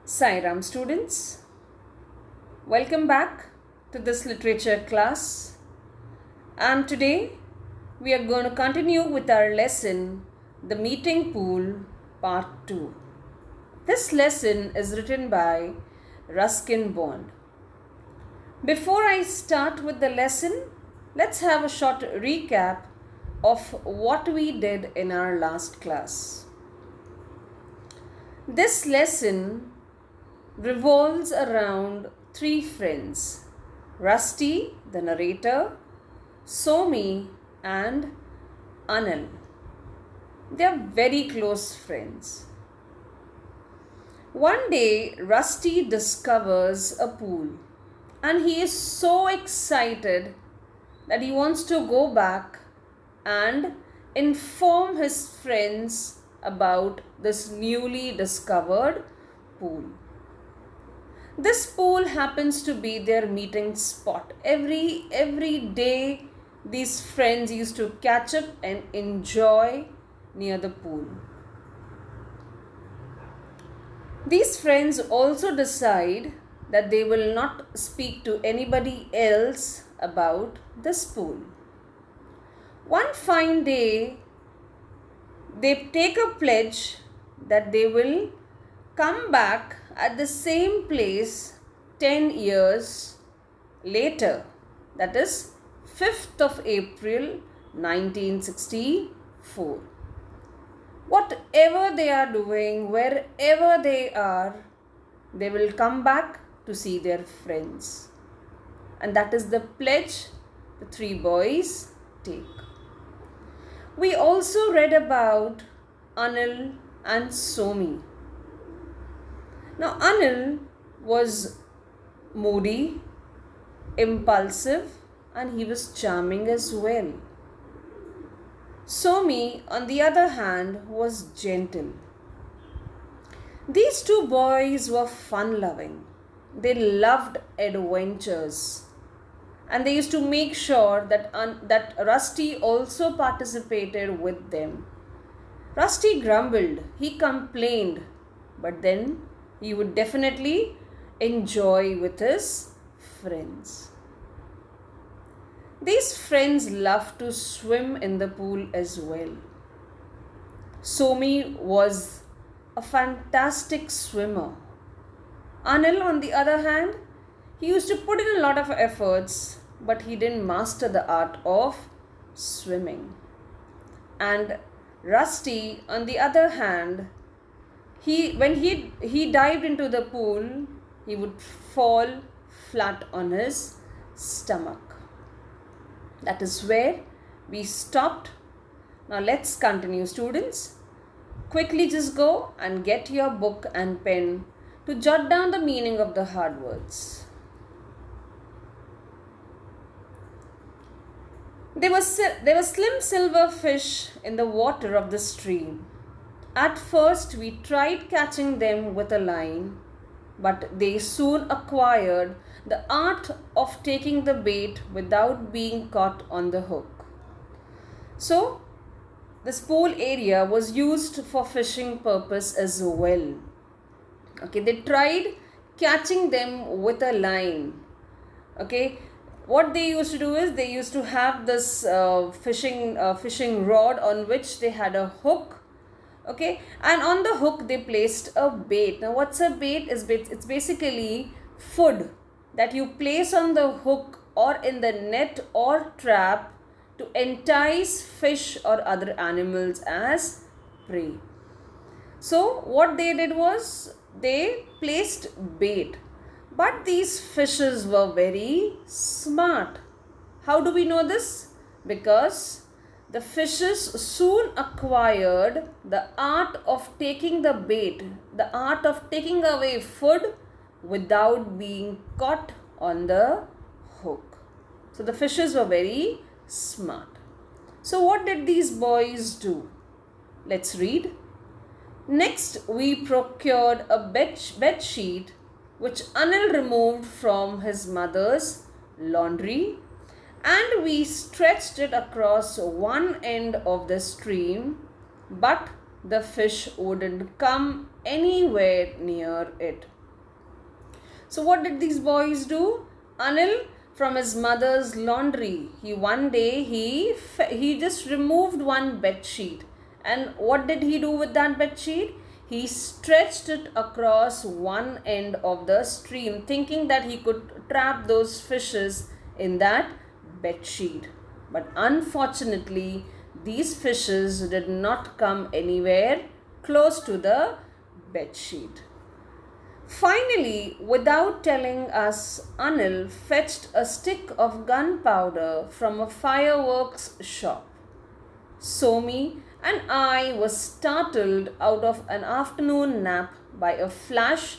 Sairam students, welcome back to this literature class, and today we are going to continue with our lesson The Meeting Pool Part 2. This lesson is written by Ruskin Bond. Before I start with the lesson, let's have a short recap of what we did in our last class. This lesson revolves around three friends: Rusty, the narrator, Somi, and Anil. They are very close friends. One day, Rusty discovers a pool and he is so excited that he wants to go back and inform his friends about this newly discovered pool. This pool happens to be their meeting spot. Every day these friends used to catch up and enjoy near the pool. These friends also decide that they will not speak to anybody else about this pool. One fine day, they take a pledge that they will come back at the same place 10 years later, that is 5th of April 1964. Whatever they are doing, wherever they are, they will come back to see their friends. And that is the pledge the three boys take. We also read about Anil and Somi. Now, Anil was moody, impulsive, and he was charming as well. Somi, on the other hand, was gentle. These two boys were fun-loving. They loved adventures. And they used to make sure that Rusty also participated with them. Rusty grumbled, he complained, but then he would definitely enjoy with his friends. These friends loved to swim in the pool as well. Somi was a fantastic swimmer. Anil, on the other hand, he used to put in a lot of efforts, but he didn't master the art of swimming. And Rusty, on the other hand, when he dived into the pool, he would fall flat on his stomach. That is where we stopped. Now let's continue, students. Quickly just go and get your book and pen to jot down the meaning of the hard words. There were slim silver fish in the water of the stream. At first, we tried catching them with a line, but they soon acquired the art of taking the bait without being caught on the hook. So, this pool area was used for fishing purpose as well. Okay, they tried catching them with a line. Okay, what they used to do is they used to have this fishing rod on which they had a hook. Okay, and on the hook they placed a bait. Now what's a bait? It's basically food that you place on the hook or in the net or trap to entice fish or other animals as prey. So what they did was they placed bait. But these fishes were very smart. How do we know this? Because the fishes soon acquired the art of taking the bait, the art of taking away food without being caught on the hook. So the fishes were very smart. So what did these boys do? Let's read. Next, we procured a bed sheet which Anil removed from his mother's laundry, and we stretched it across one end of the stream, but the fish wouldn't come anywhere near it. So what did these boys do? Anil, from his mother's laundry, one day he just removed one bed sheet. And what did he do with that bed sheet? He stretched it across one end of the stream, thinking that he could trap those fishes in that bed sheet. But unfortunately, these fishes did not come anywhere close to the bed sheet. Finally, without telling us, Anil fetched a stick of gunpowder from a fireworks shop. Somi and I were startled out of an afternoon nap by a flash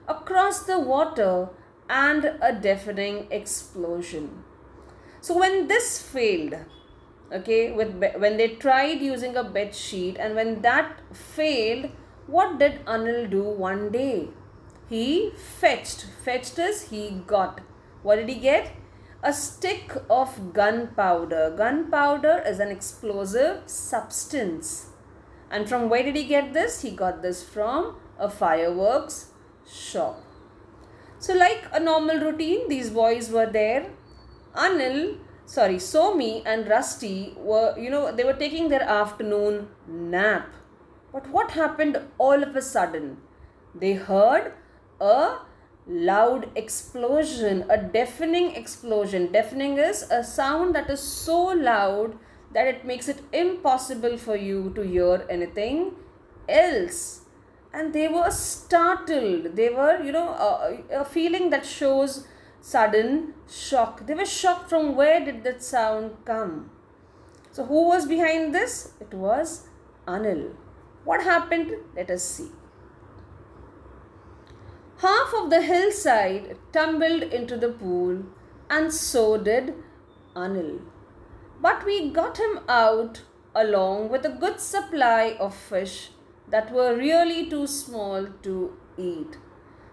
across the water and a deafening explosion. So when this failed, when they tried using a bed sheet, and when that failed, what did Anil do one day? He fetched is he got. What did he get? A stick of gunpowder. Gunpowder is an explosive substance. And from where did he get this? He got this from a fireworks shop. So like a normal routine, these boys were there. Somi and Rusty were, they were taking their afternoon nap. But what happened all of a sudden? They heard a loud explosion, a deafening explosion. Deafening is a sound that is so loud that it makes it impossible for you to hear anything else. And they were startled. They were, a feeling that shows sudden shock. They were shocked from where did that sound come. So who was behind this? It was Anil. What happened? Let us see. Half of the hillside tumbled into the pool, and so did Anil. But we got him out along with a good supply of fish that were really too small to eat.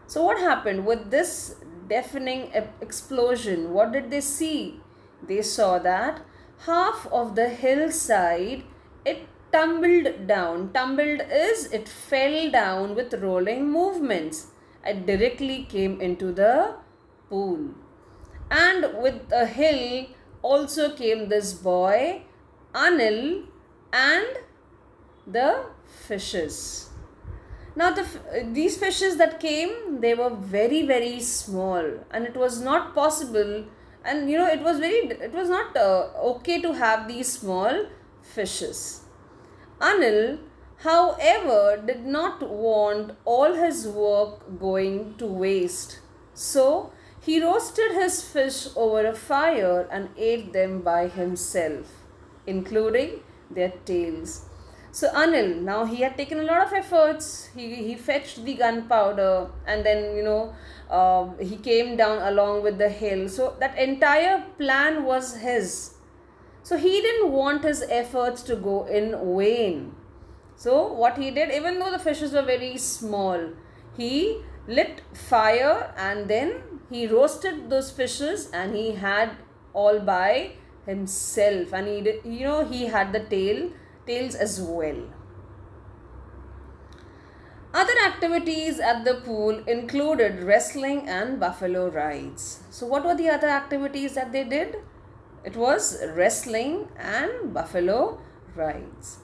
So what happened with this deafening explosion? What did they see? They saw that half of the hillside, it tumbled down. Tumbled is it fell down with rolling movements. It directly came into the pool. And with the hill also came this boy, Anil, and the fishes. Now these fishes that came, they were very, very small, and it was not possible, and it was not okay to have these small fishes. Anil, however, did not want all his work going to waste. So he roasted his fish over a fire and ate them by himself, including their tails. So Anil, now he had taken a lot of efforts. He fetched the gunpowder, and then he came down along with the hill. So that entire plan was his. So he didn't want his efforts to go in vain. So what he did, even though the fishes were very small, he lit fire and then he roasted those fishes, and he had all by himself, and he had the tails as well. Other activities at the pool included wrestling and buffalo rides. So what were the other activities that they did? It was wrestling and buffalo rides.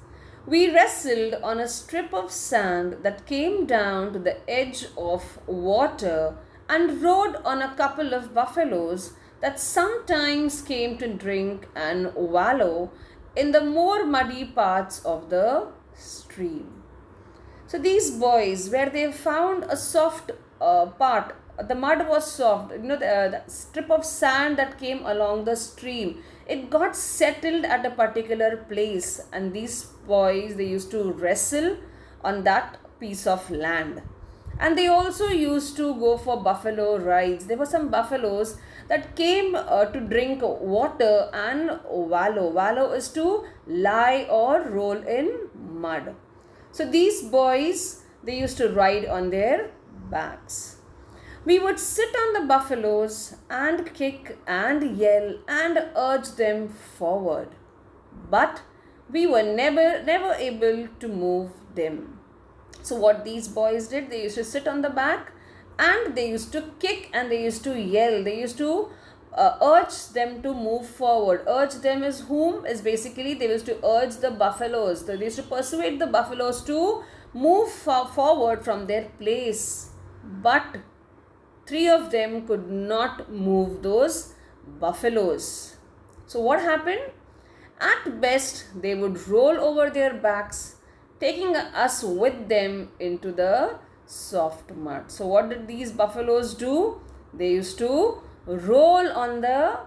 We wrestled on a strip of sand that came down to the edge of water and rode on a couple of buffaloes that sometimes came to drink and wallow in the more muddy parts of the stream. So these boys, where they found a soft part, the mud was soft, the strip of sand that came along the stream, it got settled at a particular place, and these boys, they used to wrestle on that piece of land. And they also used to go for buffalo rides. There were some buffaloes that came to drink water and wallow. Wallow is to lie or roll in mud. So these boys, they used to ride on their backs. We would sit on the buffaloes and kick and yell and urge them forward. But we were never able to move them. So what these boys did, they used to sit on the back and they used to kick and they used to yell. They used to urge them to move forward. Urge them is whom? Is basically they used to urge the buffaloes. They used to persuade the buffaloes to move forward from their place. But three of them could not move those buffaloes. So what happened? At best, they would roll over their backs, taking us with them into the soft mud. So what did these buffaloes do? They used to roll on the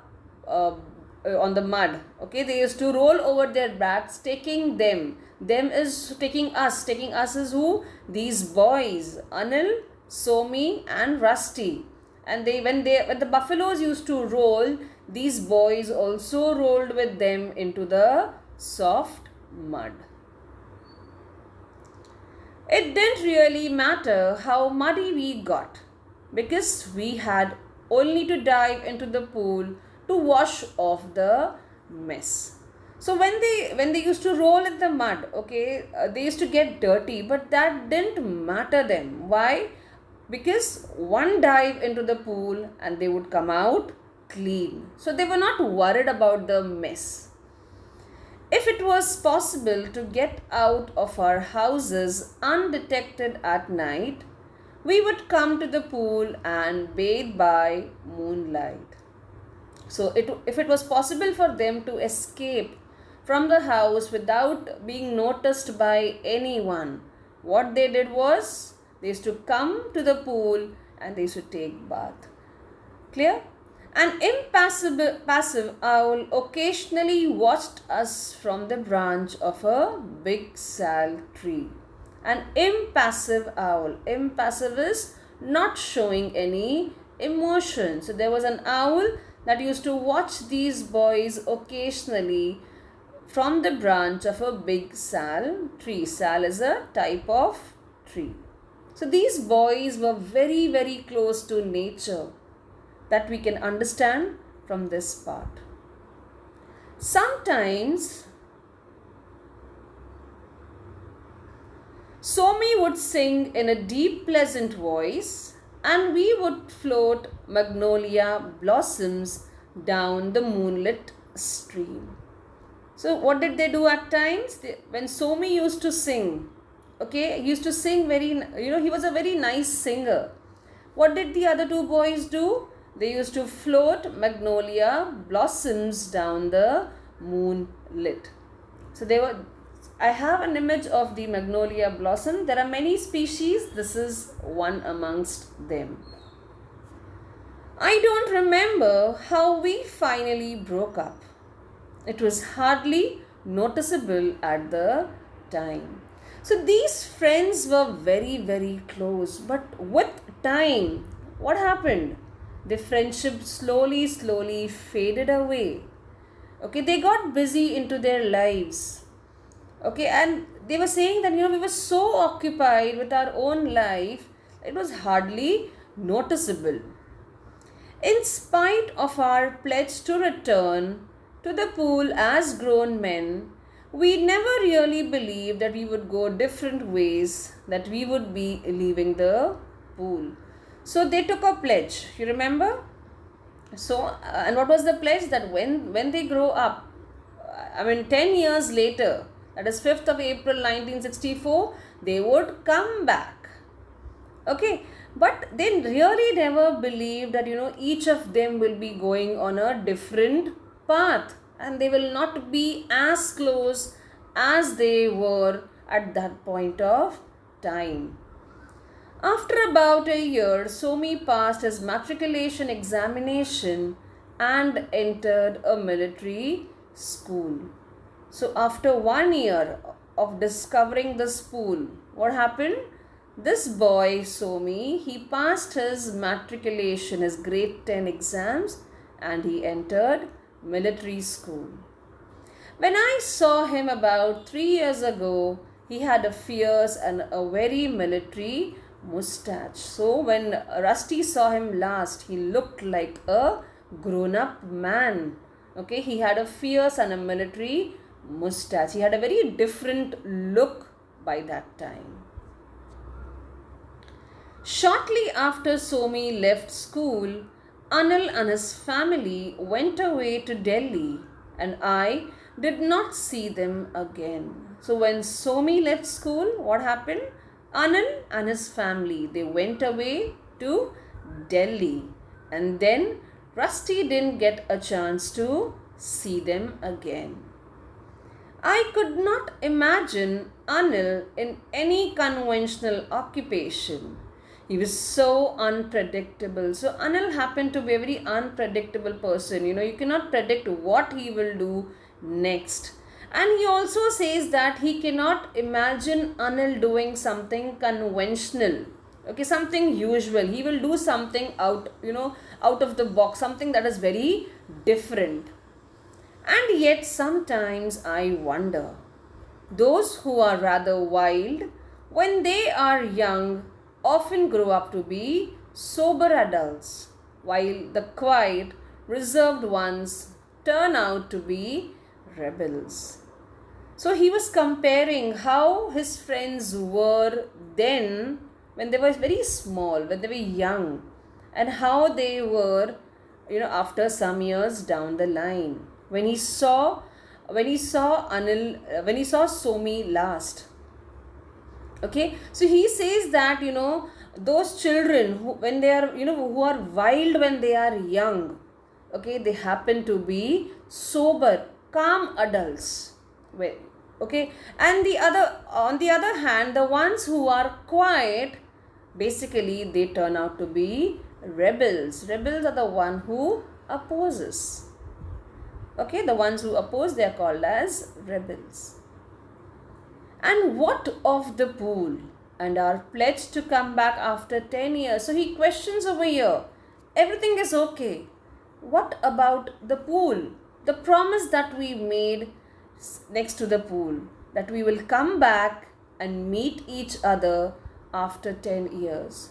mud. Okay, they used to roll over their backs, taking them. Them is taking us. Taking us is who? These boys, Anil, Somi, and Rusty. And when the buffaloes used to roll, these boys also rolled with them into the soft mud. It didn't really matter how muddy we got, because we had only to dive into the pool to wash off the mess. So when they used to roll in the mud, okay, they used to get dirty, but that didn't matter them. Why? Because one dive into the pool and they would come out clean. So they were not worried about the mess. If it was possible to get out of our houses undetected at night, we would come to the pool and bathe by moonlight. So if it was possible for them to escape from the house without being noticed by anyone, what they did was they used to come to the pool and they used to take bath. Clear? An passive owl occasionally watched us from the branch of a big sal tree. An impassive owl. Impassive is not showing any emotion. So there was an owl that used to watch these boys occasionally from the branch of a big sal tree. Sal is a type of tree. So these boys were very, very close to nature. That we can understand from this part. Sometimes Somi would sing in a deep, pleasant voice, and we would float magnolia blossoms down the moonlit stream. So what did they do at times? When Somi used to sing, okay, he used to sing he was a very nice singer. What did the other two boys do? They used to float magnolia blossoms down the moonlit. So I have an image of the magnolia blossom. There are many species. This is one amongst them. I don't remember how we finally broke up. It was hardly noticeable at the time. So these friends were very, very close. But with time, what happened? The friendship slowly faded away. Okay, they got busy into their lives. Okay, and they were saying that, we were so occupied with our own life, it was hardly noticeable. In spite of our pledge to return to the pool as grown men, we never really believed that we would go different ways, that we would be leaving the pool. So they took a pledge, you remember? So, and what was the pledge? That when they grow up, 10 years later, that is 5th of April 1964, they would come back. Okay, but they really never believed that, each of them will be going on a different path and they will not be as close as they were at that point of time. After about a year, Somi passed his matriculation examination and entered a military school. So after 1 year of discovering the school, what happened? This boy, Somi, he passed his matriculation, his grade 10 exams, and he entered military school. When I saw him about 3 years ago, he had a fierce and a very military mustache. So when Rusty saw him last, he looked like a grown-up man. Okay, he had a fierce and a military mustache. He had a very different look by that time. Shortly after Somi left school, Anil and his family went away to Delhi, and I did not see them again. So when Somi left school, what happened? Anil and his family, they went away to Delhi, and then Rusty didn't get a chance to see them again. I could not imagine Anil in any conventional occupation. He was so unpredictable. So, Anil happened to be a very unpredictable person. You cannot predict what he will do next. And he also says that he cannot imagine Anil doing something conventional. Okay, something usual. He will do something out of the box, something that is very different. And yet sometimes I wonder, those who are rather wild, when they are young, often grow up to be sober adults, while the quiet, reserved ones turn out to be rebels. So he was comparing how his friends were then when they were very small, when they were young, and how they were, after some years down the line. When he saw Somi last. Okay, so he says that those children when they are who are wild when they are young, okay, they happen to be sober, calm adults. Well, okay, and on the other hand, the ones who are quiet, basically they turn out to be rebels. Rebels are the one who opposes. Okay, the ones who oppose, they are called as rebels. And what of the pool and our pledge to come back after 10 years? So he questions over here. Everything is okay. What about the pool? The promise that we made next to the pool, that we will come back and meet each other after 10 years.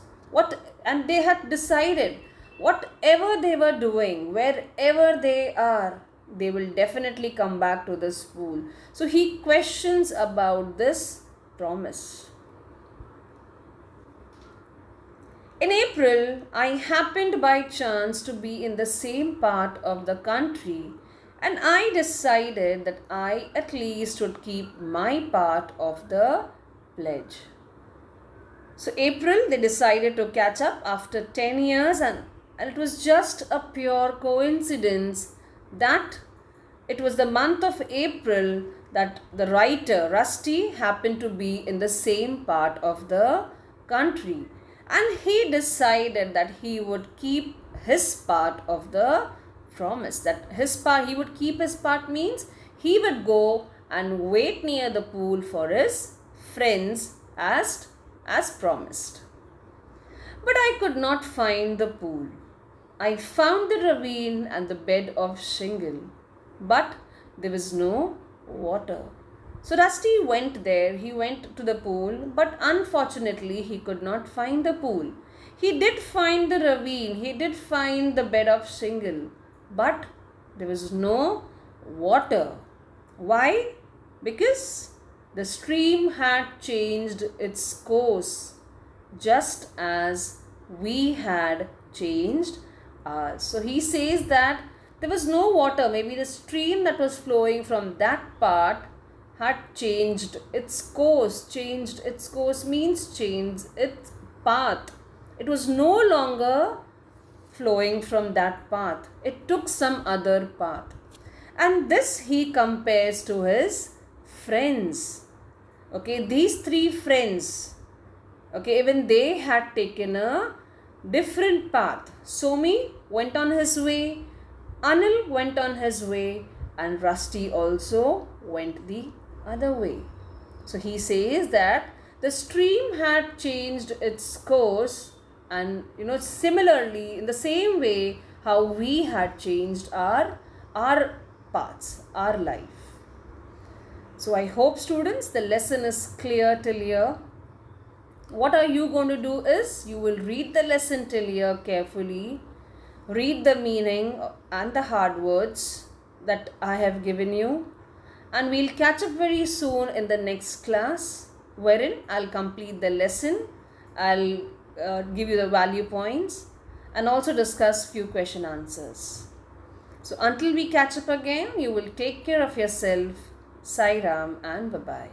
And they had decided, whatever they were doing, wherever they are, they will definitely come back to this pool. So he questions about this promise. In April, I happened by chance to be in the same part of the country, and I decided that I at least would keep my part of the pledge. So April, they decided to catch up after 10 years, and it was just a pure coincidence that it was the month of April that the writer Rusty happened to be in the same part of the country, and he decided that he would keep his part of the promise. That he would keep his part means he would go and wait near the pool for his friends as promised. But I could not find the pool. I found the ravine and the bed of shingle, but there was no water. So Rusty went there, he went to the pool, but unfortunately he could not find the pool. He did find the ravine, he did find the bed of shingle, but there was no water. Why? Because the stream had changed its course, just as we had changed ours. So he says that there was no water. Maybe the stream that was flowing from that part had changed its course. Changed its course means changed its path. It was no longer flowing from that path. It took some other path. And this he compares to his friends. Okay, these three friends, okay, even they had taken a different path. Somi went on his way, Anil went on his way, and Rusty also went the other way. So he says that the stream had changed its course, and similarly, in the same way how we had changed our paths, our life. So I hope, students, the lesson is clear till here. What are you going to do is, you will read the lesson till here carefully, read the meaning and the hard words that I have given you, and we'll catch up very soon in the next class, wherein I'll complete the lesson. I'll give you the value points and also discuss few question answers. So until we catch up again, you will take care of yourself. Sai Ram and bye-bye.